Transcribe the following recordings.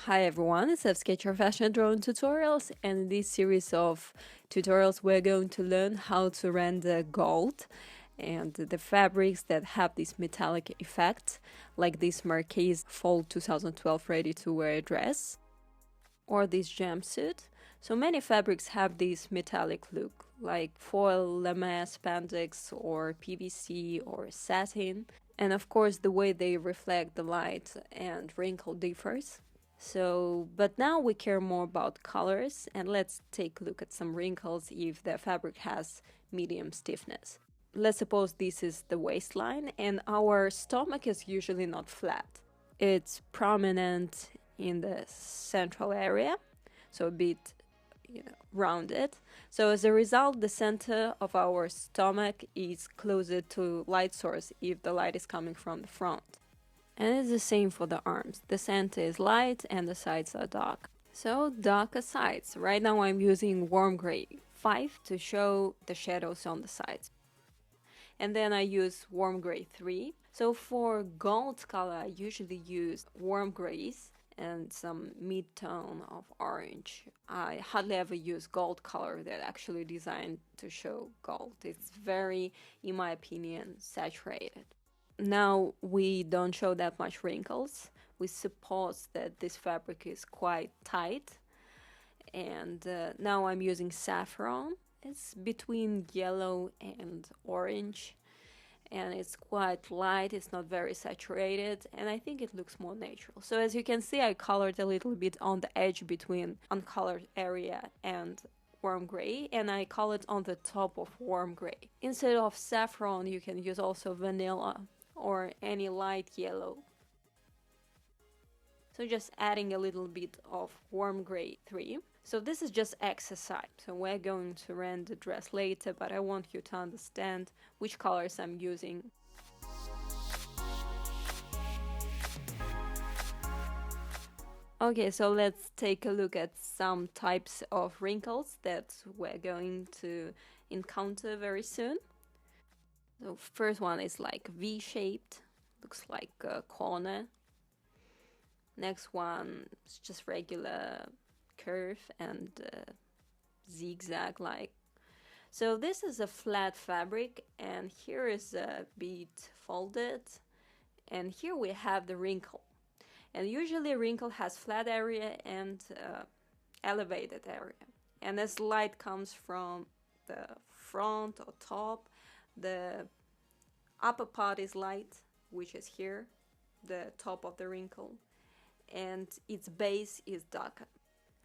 Hi everyone, it's Sketcher Fashion Drone Tutorials, and in this series of tutorials we're going to learn how to render gold and the fabrics that have this metallic effect, like this Marchesa Fall 2012 ready-to-wear dress or this jumpsuit. So many fabrics have this metallic look, like foil, lamaze, spandex, or PVC, or satin. And of course, the way they reflect the light and wrinkle differs. But now we care more about colors, and let's take a look at some wrinkles if the fabric has medium stiffness. Let's suppose this is the waistline, and our stomach is usually not flat. It's prominent in the central area, so a bit rounded. So as a result, the center of our stomach is closer to light source if the light is coming from the front. And it's the same for the arms. The center is light and the sides are dark. So darker sides. Right now I'm using warm gray 5 to show the shadows on the sides. And then I use warm gray 3. So for gold color I usually use warm grays and some mid-tone of orange. I hardly ever use gold color that actually designed to show gold. It's very, in my opinion, saturated. Now we don't show that much wrinkles. We suppose that this fabric is quite tight. And now I'm using saffron. It's between yellow and orange. And it's quite light, it's not very saturated, and I think it looks more natural. So as you can see, I colored a little bit on the edge between uncolored area and warm gray, and I colored on the top of warm gray. Instead of saffron, you can use also vanilla or any light yellow. So just adding a little bit of warm gray 3. So this is just exercise. So we're going to render the dress later, but I want you to understand which colors I'm using. Okay, so let's take a look at some types of wrinkles that we're going to encounter very soon. So first one is like V-shaped, looks like a corner. Next one is just regular curve and zigzag like. So this is a flat fabric, and here is a bit folded, and here we have the wrinkle. And usually a wrinkle has flat area and elevated area. And as light comes from the front or top, the upper part is light, which is here, the top of the wrinkle, and its base is darker.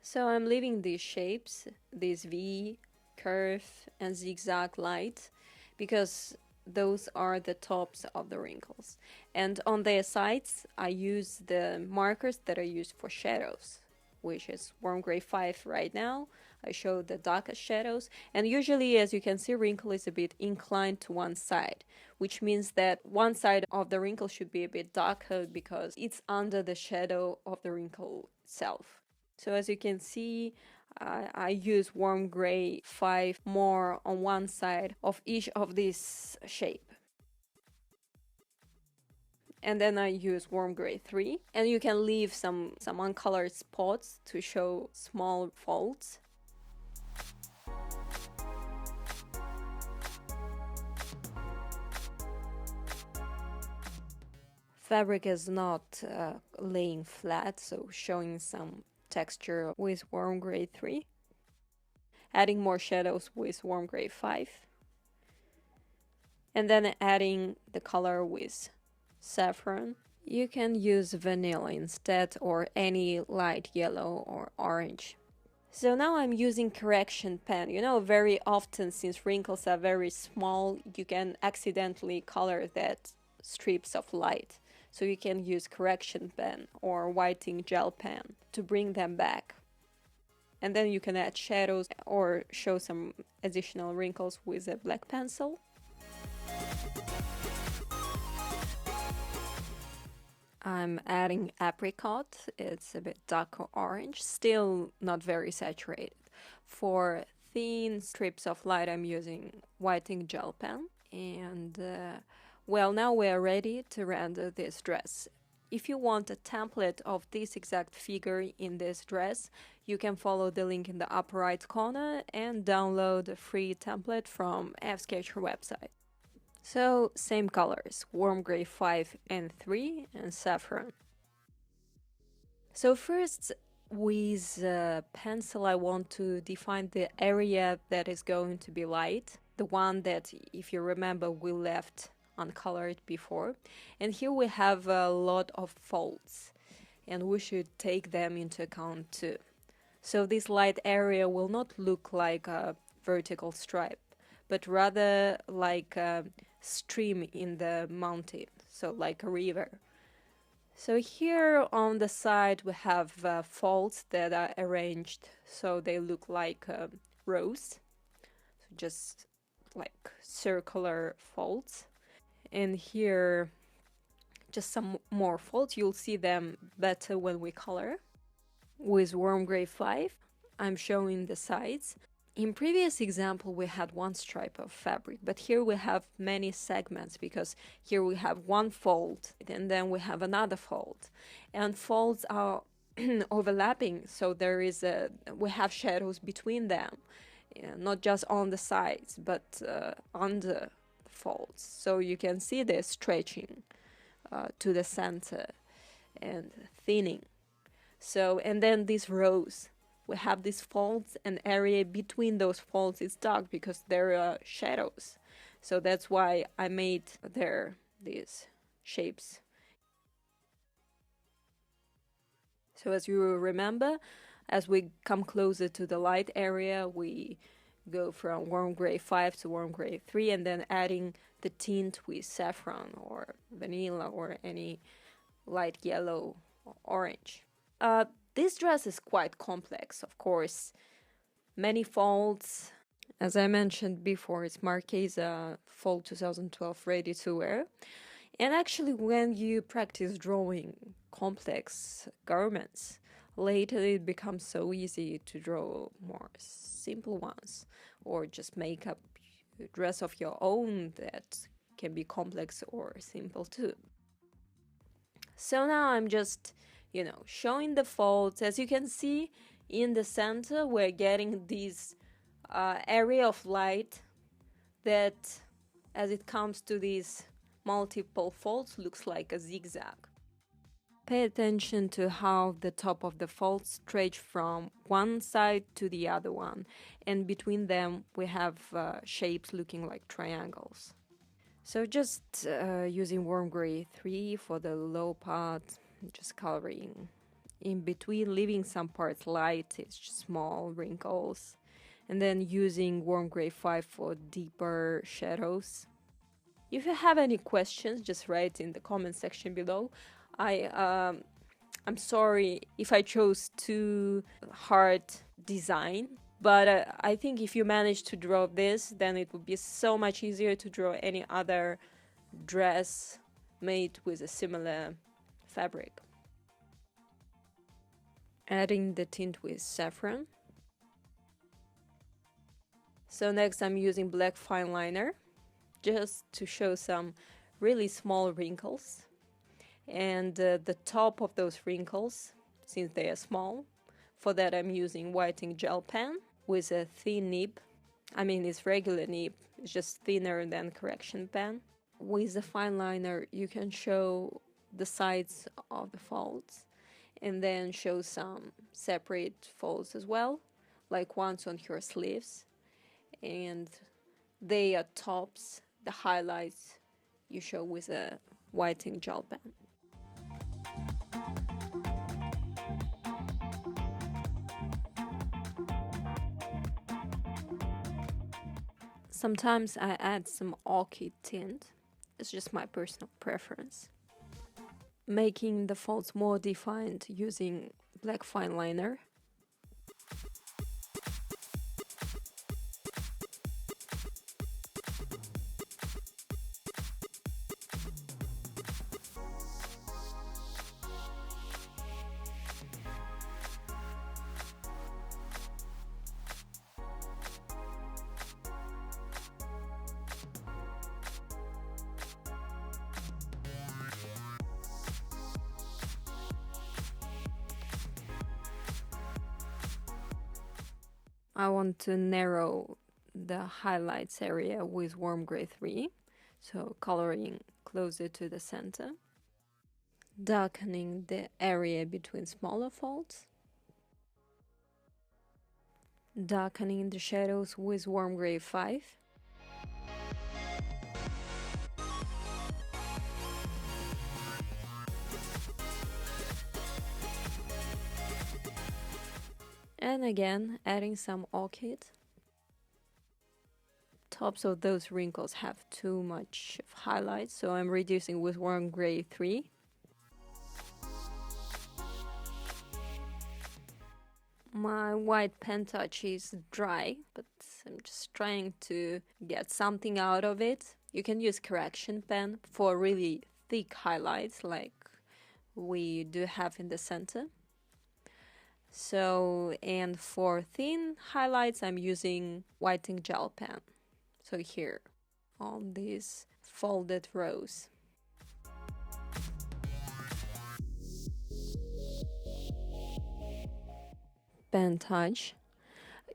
So I'm leaving these shapes, this V, curve, and zigzag light, because those are the tops of the wrinkles. And on their sides, I use the markers that are used for shadows, which is warm gray 5 right now. I show the darkest shadows, and usually, as you can see, wrinkle is a bit inclined to one side, which means that one side of the wrinkle should be a bit darker because it's under the shadow of the wrinkle itself. So as you can see, I use warm gray 5 more on one side of each of this shape. And then I use warm gray 3. And you can leave some uncolored spots to show small folds. Fabric is not laying flat, so showing some texture with warm gray 3. Adding more shadows with warm gray 5. And then adding the color with saffron. You can use vanilla instead, or any light yellow or orange. So now I'm using correction pen. You know, very often, since wrinkles are very small, you can accidentally color that strips of light. So you can use correction pen or whitening gel pen to bring them back. And then you can add shadows or show some additional wrinkles with a black pencil. I'm adding apricot. It's a bit darker orange, still not very saturated. For thin strips of light, I'm using whitening gel pen. And well, now we're ready to render this dress. If you want a template of this exact figure in this dress, you can follow the link in the upper right corner and download a free template from Fsketcher website. So, same colors, warm gray 5 and 3 and saffron. So first, with pencil, I want to define the area that is going to be light, the one that, if you remember, we left uncolored before. And here we have a lot of folds, and we should take them into account too. So this light area will not look like a vertical stripe, but rather like a stream in the mountain, so like a river. So here on the side we have folds that are arranged so they look like rows, so just like circular folds. And here just some more folds. You'll see them better when we color. With warm gray 5, I'm showing the sides. In previous example we had one stripe of fabric, but here we have many segments because here we have one fold and then we have another fold, and folds are overlapping, so we have shadows between them, not just on the sides but under the folds, so you can see this stretching to the center and thinning. So, and then these rows, we have these folds, and area between those folds is dark because there are shadows. So that's why I made these shapes. So as you remember, as we come closer to the light area, we go from warm gray 5 to warm gray 3, and then adding the tint with saffron or vanilla or any light yellow or orange. This dress is quite complex, of course. Many folds. As I mentioned before, it's Marchesa Fall 2012 ready to wear. And actually, when you practice drawing complex garments, later it becomes so easy to draw more simple ones, or just make up a dress of your own that can be complex or simple too. So now I'm just, showing the folds. As you can see, in the center, we're getting this area of light that, as it comes to these multiple folds, looks like a zigzag. Pay attention to how the top of the folds stretch from one side to the other one, and between them we have shapes looking like triangles. So just using warm gray 3 for the low part, just coloring in between, leaving some parts light, it's just small wrinkles, and then using warm gray 5 for deeper shadows. If you have any questions, just write in the comment section below. I'm sorry if I chose too hard design, but I think if you manage to draw this, then it would be so much easier to draw any other dress made with a similar fabric. Adding the tint with saffron. So next I'm using black fine liner just to show some really small wrinkles. And the top of those wrinkles, since they are small, for that I'm using whitening gel pen with a thin nib. I mean, it's regular nib, it's just thinner than correction pen. With the fine liner, you can show the sides of the folds and then show some separate folds as well, like ones on your sleeves. And they are tops, the highlights you show with a whitening gel pen. Sometimes I add some orchid tint. It's just my personal preference. Making the folds more defined using black fine liner. I want to narrow the highlights area with warm gray 3, so coloring closer to the center. Darkening the area between smaller folds. Darkening the shadows with warm gray 5. And again, adding some orchid. Tops of those wrinkles have too much highlight, so I'm reducing with warm gray 3. My white pen touch is dry, but I'm just trying to get something out of it. You can use correction pen for really thick highlights like we do have in the center. So, and for thin highlights, I'm using whitening gel pen. So here, on these folded rows. Pen touch.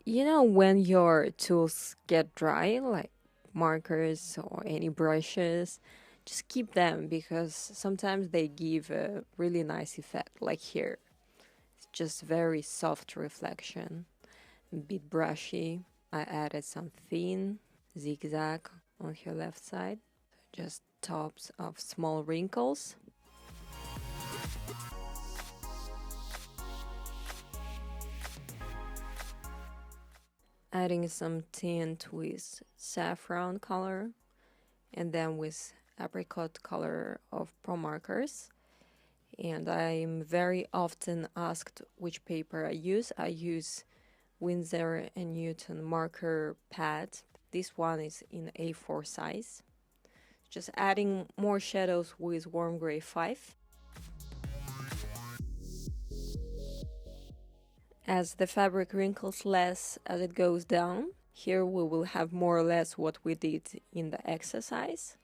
You know, when your tools get dry, like markers or any brushes, just keep them because sometimes they give a really nice effect, like here. It's just very soft reflection, a bit brushy. I added some thin zigzag on her left side, just tops of small wrinkles. Adding some tint with saffron color and then with apricot color of pro markers. And I'm very often asked which paper I use. I use Winsor & Newton marker pad. This one is in A4 size. Just adding more shadows with warm gray 5. As the fabric wrinkles less as it goes down, here we will have more or less what we did in the exercise.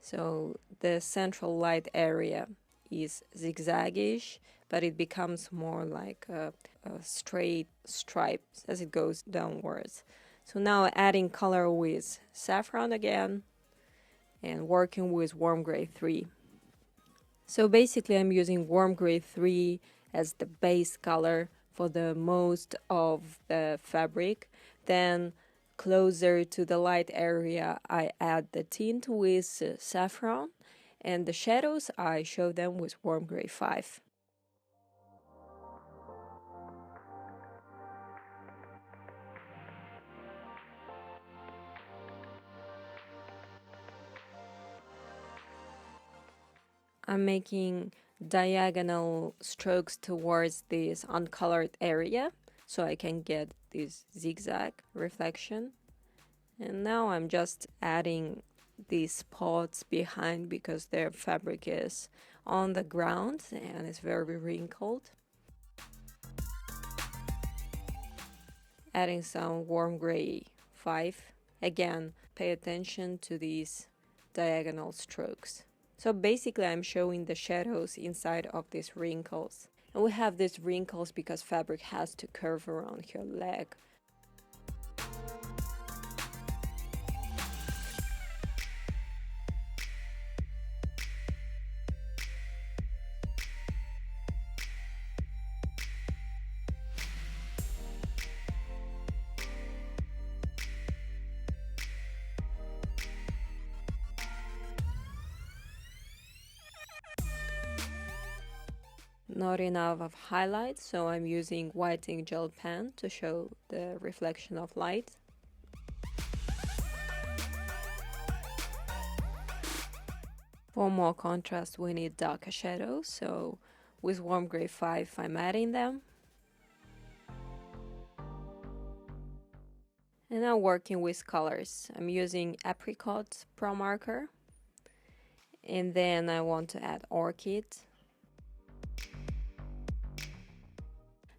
So the central light area is zigzaggish, but it becomes more like a straight stripe as it goes downwards. So now adding color with saffron again and working with warm gray 3. So basically I'm using warm gray 3 as the base color for the most of the fabric. Then closer to the light area I add the tint with saffron, and the shadows I show them with warm gray 5. I'm making diagonal strokes towards this uncolored area so I can get this zigzag reflection. And now I'm just adding these spots behind because their fabric is on the ground and it's very wrinkled. Adding some warm gray 5. Again, pay attention to these diagonal strokes. So basically I'm showing the shadows inside of these wrinkles. And we have these wrinkles because fabric has to curve around her leg. Not enough of highlights, so I'm using whitening gel pen to show the reflection of light. For more contrast we need darker shadows, so with warm gray 5 I'm adding them. And now working with colors. I'm using apricot pro marker, and then I want to add orchid.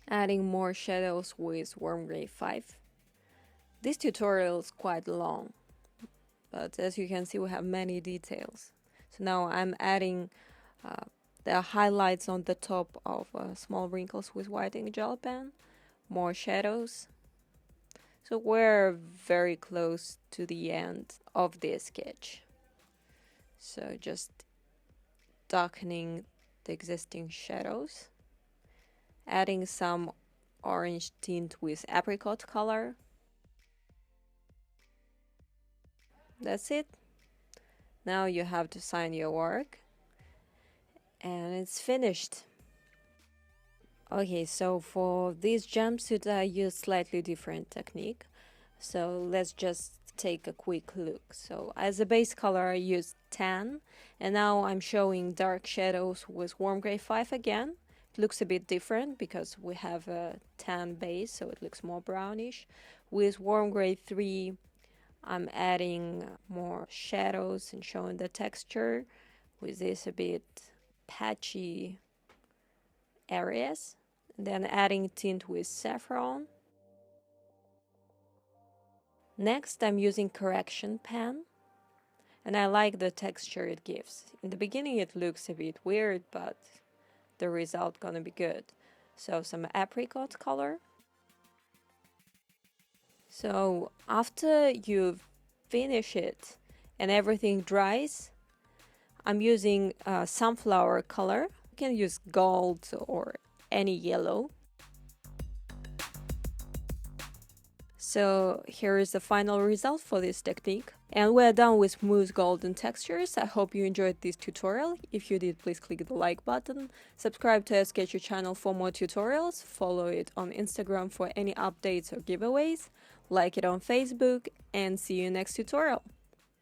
Adding more shadows with warm gray 5. This tutorial is quite long, but as you can see we have many details. So now I'm adding the highlights on the top of small wrinkles with whitening gel pen, more shadows. So we're very close to the end of this sketch. So just darkening the existing shadows, adding some orange tint with apricot color. That's it. Now you have to sign your work and it's finished. Okay, so for this jumpsuit I use slightly different technique. So let's just take a quick look. So as a base color I used tan, and now I'm showing dark shadows with warm gray 5 again. It looks a bit different because we have a tan base, so it looks more brownish. With warm gray 3 I'm adding more shadows and showing the texture with this a bit patchy areas. Then adding tint with saffron. Next I'm using correction pen, and I like the texture it gives. In the beginning it looks a bit weird, but the result gonna be good. So some apricot color. So after you finish it and everything dries, I'm using sunflower color. You can use gold or any yellow. So here is the final result for this technique. And we're done with smooth golden textures. I hope you enjoyed this tutorial. If you did, please click the like button. Subscribe to our Sketcher channel for more tutorials. Follow it on Instagram for any updates or giveaways. Like it on Facebook, and see you next tutorial.